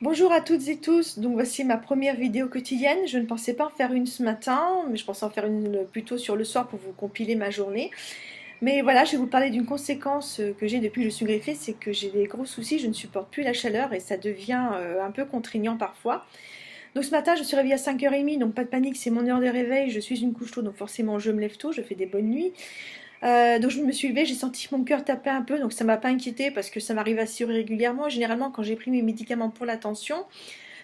Bonjour à toutes et tous, donc voici ma première vidéo quotidienne. Je ne pensais pas en faire une ce matin, mais je pensais en faire une plutôt sur le soir pour vous compiler ma journée. Mais voilà, je vais vous parler d'une conséquence que j'ai depuis que je suis greffée, c'est que j'ai des gros soucis, je ne supporte plus la chaleur et ça devient un peu contraignant parfois. Donc ce matin, je suis réveillée à 5h30, donc pas de panique, c'est mon heure de réveil, je suis une couche tôt, donc forcément je me lève tôt, je fais des bonnes nuits. Donc je me suis levée, j'ai senti mon cœur taper un peu, donc ça m'a pas inquiétée parce que ça m'arrive assez régulièrement. Généralement, quand j'ai pris mes médicaments pour la tension,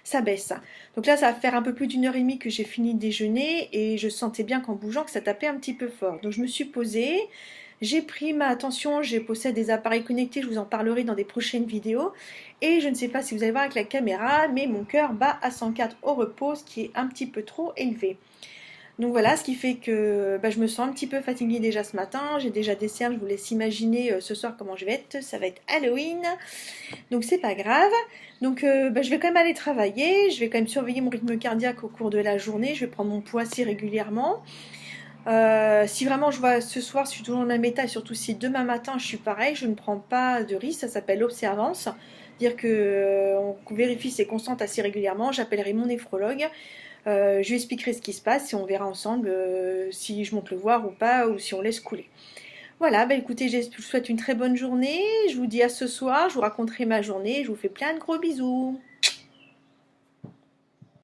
ça baisse. Donc là, ça va faire un peu plus d'une heure et demie que j'ai fini de déjeuner et je sentais bien qu'en bougeant que ça tapait un petit peu fort. Donc je me suis posée, j'ai pris ma attention, j'ai possède des appareils connectés, je vous en parlerai dans des prochaines vidéos. Et je ne sais pas si vous allez voir avec la caméra, mais mon cœur bat à 104 au repos, ce qui est un petit peu trop élevé. Donc voilà, ce qui fait que je me sens un petit peu fatiguée déjà ce matin. J'ai déjà des cernes, je vous laisse imaginer ce soir comment je vais être. Ça va être Halloween, donc c'est pas grave. Donc je vais quand même aller travailler. Je vais quand même surveiller mon rythme cardiaque au cours de la journée. Je vais prendre mon pouls assez régulièrement. Si vraiment je vois ce soir, je suis toujours dans le même état, et surtout si demain matin je suis pareil, je ne prends pas de risque. Ça s'appelle l'observance. Dire que on vérifie ses constantes assez régulièrement. J'appellerai mon néphrologue. Je lui expliquerai ce qui se passe et on verra ensemble si je monte le voir ou pas, ou si on laisse couler. Voilà, écoutez, je vous souhaite une très bonne journée. Je vous dis à ce soir, je vous raconterai ma journée. Je vous fais plein de gros bisous.